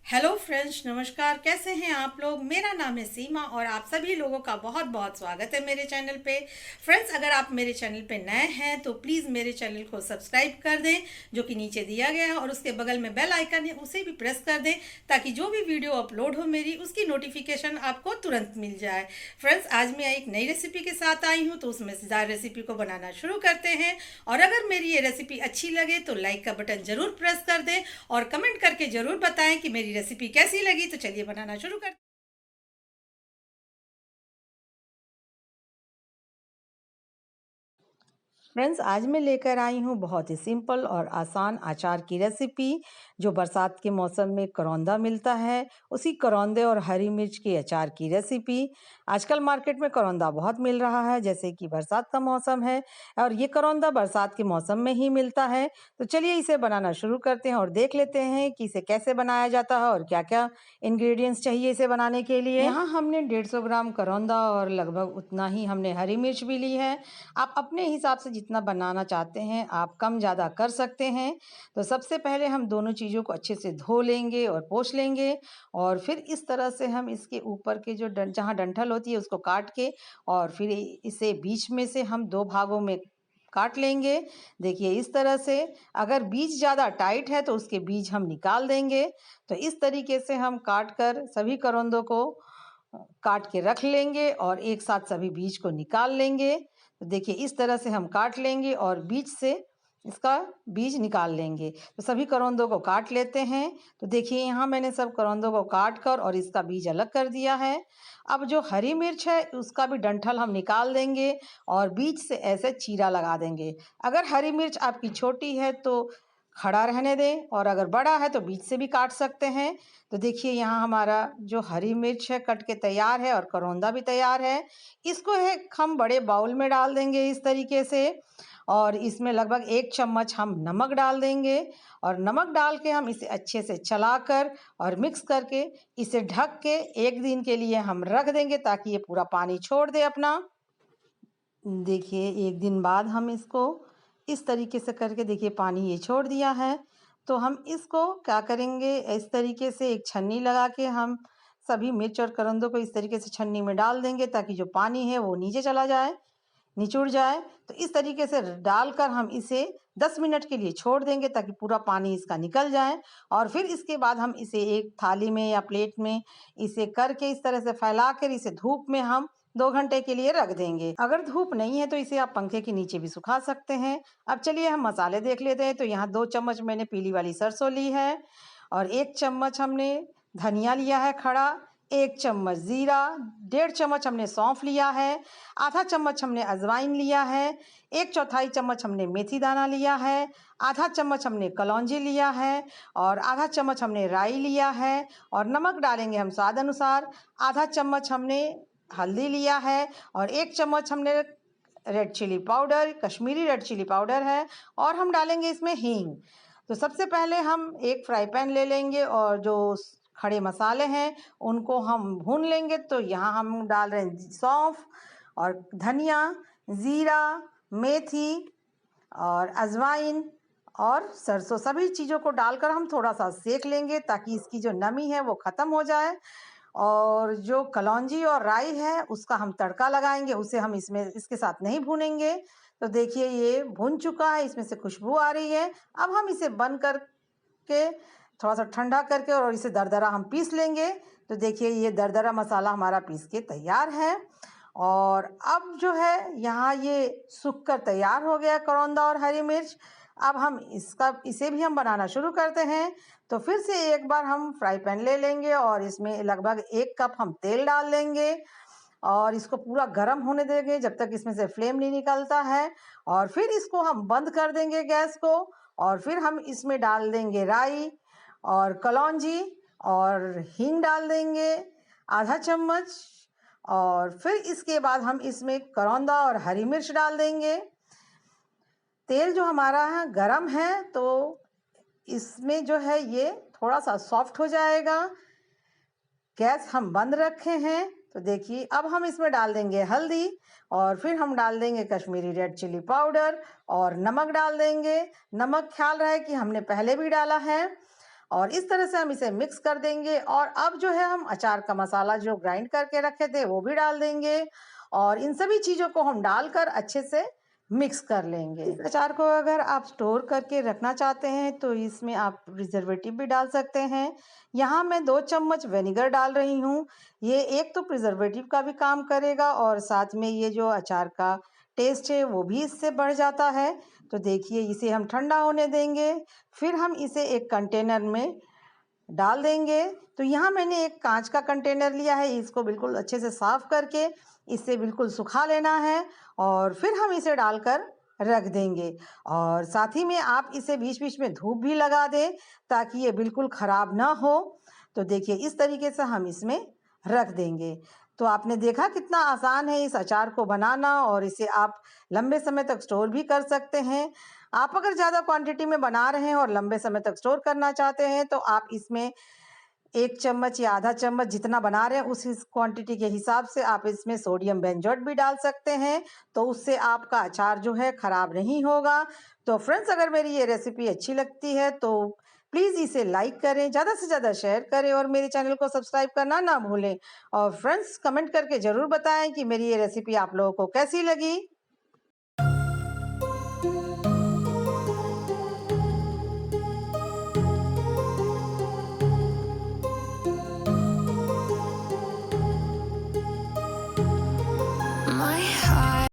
Hello friends, नमस्कार। कैसे हैं आप लोग? मेरा नाम है सीमा और आप सभी लोगों का बहुत बहुत स्वागत है मेरे चैनल पे। फ्रेंड्स, अगर आप मेरे चैनल पे नए हैं तो प्लीज़ मेरे चैनल को सब्सक्राइब कर दें, जो कि नीचे दिया गया है, और उसके बगल में बेल आइकन है, उसे भी प्रेस कर दें ताकि जो भी वीडियो अपलोड हो मेरी, उसकी नोटिफिकेशन आपको तुरंत मिल जाए। फ्रेंड्स, आज मैं एक नई रेसिपी के साथ आई हूँ, तो उस मज़ेदार रेसिपी को बनाना शुरू करते हैं। और अगर मेरी ये रेसिपी अच्छी लगे तो लाइक का बटन ज़रूर प्रेस कर दें और कमेंट करके ज़रूर बताएं कि मेरी रेसिपी कैसी लगी। तो चलिए बनाना शुरू करते। फ्रेंड्स, आज मैं लेकर आई हूँ बहुत ही सिंपल और आसान अचार की रेसिपी। जो बरसात के मौसम में करौंदा मिलता है, उसी करौंदे और हरी मिर्च के अचार की रेसिपी। आजकल मार्केट में करौंदा बहुत मिल रहा है, जैसे कि बरसात का मौसम है और ये करौंदा बरसात के मौसम में ही मिलता है। तो चलिए इसे बनाना शुरू करते हैं और देख लेते हैं कि इसे कैसे बनाया जाता है और क्या क्या इंग्रेडिएंट्स चाहिए इसे बनाने के लिए। यहाँ हमने 150 ग्राम करौंदा और लगभग उतना ही हमने हरी मिर्च भी ली है। आप अपने हिसाब से जितना बनाना चाहते हैं आप कम ज़्यादा कर सकते हैं। तो सबसे पहले हम दोनों चीज़ों को अच्छे से धो लेंगे और पोंछ लेंगे, और फिर इस तरह से हम इसके ऊपर के जो जहाँ डंठल होती है उसको काट के, और फिर इसे बीच में से हम दो भागों में काट लेंगे। देखिए इस तरह से। अगर बीज ज़्यादा टाइट है तो उसके बीज हम निकाल देंगे। तो इस तरीके से हम काट कर सभी करौंदों को काट के रख लेंगे और एक साथ सभी बीज को निकाल लेंगे। तो देखिए इस तरह से हम काट लेंगे और बीज से इसका बीज निकाल लेंगे। तो सभी करौंदों को काट लेते हैं। तो देखिए यहाँ मैंने सब करौंदों को काट कर और इसका बीज अलग कर दिया है। अब जो हरी मिर्च है उसका भी डंठल हम निकाल देंगे और बीज से ऐसे चीरा लगा देंगे। अगर हरी मिर्च आपकी छोटी है तो खड़ा रहने दें, और अगर बड़ा है तो बीज से भी काट सकते हैं। तो देखिए यहाँ हमारा जो हरी मिर्च है कट के तैयार है और करौंदा भी तैयार है। इसको है हम बड़े बाउल में डाल देंगे इस तरीके से, और इसमें लगभग 1 चम्मच हम नमक डाल देंगे। और नमक डाल के हम इसे अच्छे से चलाकर और मिक्स करके इसे ढक के 1 दिन के लिए हम रख देंगे ताकि ये पूरा पानी छोड़ दे अपना। देखिए 1 दिन बाद हम इसको इस तरीके से करके, देखिए पानी ये छोड़ दिया है। तो हम इसको क्या करेंगे, इस तरीके से एक छन्नी लगा के हम सभी मिर्च और करंदों को इस तरीके से छन्नी में डाल देंगे ताकि जो पानी है वो नीचे चला जाए, निचुड़ जाए। तो इस तरीके से डालकर हम इसे 10 मिनट के लिए छोड़ देंगे ताकि पूरा पानी इसका निकल जाए। और फिर इसके बाद हम इसे एक थाली में या प्लेट में इसे करके इस तरह से फैला कर इसे धूप में हम 2 घंटे के लिए रख देंगे। अगर धूप नहीं है तो इसे आप पंखे के नीचे भी सुखा सकते हैं। अब चलिए हम मसाले देख लेते हैं। तो यहाँ 2 चम्मच मैंने पीली वाली सरसों ली है, और 1 चम्मच हमने धनिया लिया है खड़ा, 1 चम्मच जीरा, 1.5 चम्मच हमने सौंफ लिया है, आधा चम्मच हमने अजवाइन लिया है, 1/4 चम्मच हमने मेथी दाना लिया है, आधा चम्मच हमने कलौंजी लिया है, और आधा चम्मच हमने राई लिया है। और नमक डालेंगे हम स्वाद अनुसार। आधा चम्मच हमने हल्दी लिया है, और 1 चम्मच हमने red chilli powder, Kashmiri red chilli powder है, और हम डालेंगे इसमें हींग। तो सबसे पहले हम एक फ्राई पैन ले लेंगे और जो खड़े मसाले हैं उनको हम भून लेंगे। तो यहाँ हम डाल रहे हैं सौंफ और धनिया, ज़ीरा, मेथी और अजवाइन और सरसों, सभी चीज़ों को डालकर हम थोड़ा सा सेक लेंगे ताकि इसकी जो नमी है वो ख़त्म हो जाए। और जो कलौंजी और राई है उसका हम तड़का लगाएंगे, उसे हम इसमें इसके साथ नहीं भूनेंगे। तो देखिए ये भुन चुका है, इसमें से खुशबू आ रही है। अब हम इसे बंद करके थोड़ा सा ठंडा करके और इसे दरदरा हम पीस लेंगे। तो देखिए ये दरदरा मसाला हमारा पीस के तैयार है। और अब जो है यहाँ ये सूख कर तैयार हो गया करौंदा और हरी मिर्च। अब हम इसे भी हम बनाना शुरू करते हैं। तो फिर से एक बार हम फ्राई पैन ले लेंगे और इसमें लगभग 1 कप हम तेल डाल देंगे, और इसको पूरा गर्म होने देंगे जब तक इसमें से फ्लेम नहीं निकलता है। और फिर इसको हम बंद कर देंगे गैस को, और फिर हम इसमें डाल देंगे राई और कलौंजी, और हींग डाल देंगे आधा चम्मच। और फिर इसके बाद हम इसमें करौंदा और हरी मिर्च डाल देंगे। तेल जो हमारा है गरम है, तो इसमें जो है ये थोड़ा सा सॉफ्ट हो जाएगा। गैस हम बंद रखे हैं। तो देखिए अब हम इसमें डाल देंगे हल्दी, और फिर हम डाल देंगे कश्मीरी रेड चिली पाउडर, और नमक डाल देंगे। नमक ख्याल रहे कि हमने पहले भी डाला है। और इस तरह से हम इसे मिक्स कर देंगे और अब जो है हम अचार का मसाला जो ग्राइंड करके रखे थे वो भी डाल देंगे और इन सभी चीज़ों को हम डालकर अच्छे से मिक्स कर लेंगे। इस अचार को अगर आप स्टोर करके रखना चाहते हैं तो इसमें आप प्रिजर्वेटिव भी डाल सकते हैं। यहाँ मैं 2 चम्मच विनेगर डाल रही हूँ। ये एक तो प्रिजर्वेटिव का भी काम करेगा और साथ में ये जो अचार का टेस्ट है वो भी इससे बढ़ जाता है। तो देखिए इसे हम ठंडा होने देंगे, फिर हम इसे एक कंटेनर में डाल देंगे। तो यहाँ मैंने एक कांच का कंटेनर लिया है, इसको बिल्कुल अच्छे से साफ करके इसे बिल्कुल सुखा लेना है और फिर हम इसे डालकर रख देंगे। और साथ ही में आप इसे बीच-बीच में धूप भी लगा दें ताकि ये बिल्कुल खराब ना हो। तो देखिए इस तरीके से हम इसमें रख देंगे। तो आपने देखा कितना आसान है इस अचार को बनाना और इसे आप लंबे समय तक स्टोर भी कर सकते हैं। आप अगर ज़्यादा क्वांटिटी में बना रहे हैं और लंबे समय तक स्टोर करना चाहते हैं तो आप इसमें 1 चम्मच या आधा चम्मच जितना बना रहे हैं उस क्वांटिटी के हिसाब से आप इसमें सोडियम बेंजोएट भी डाल सकते हैं, तो उससे आपका अचार जो है खराब नहीं होगा। तो फ्रेंड्स अगर मेरी ये रेसिपी अच्छी लगती है तो प्लीज़ इसे लाइक करें, ज़्यादा से ज़्यादा शेयर करें और मेरे चैनल को सब्सक्राइब करना ना भूलें। और फ्रेंड्स कमेंट करके ज़रूर बताएं कि मेरी ये रेसिपी आप लोगों को कैसी लगी।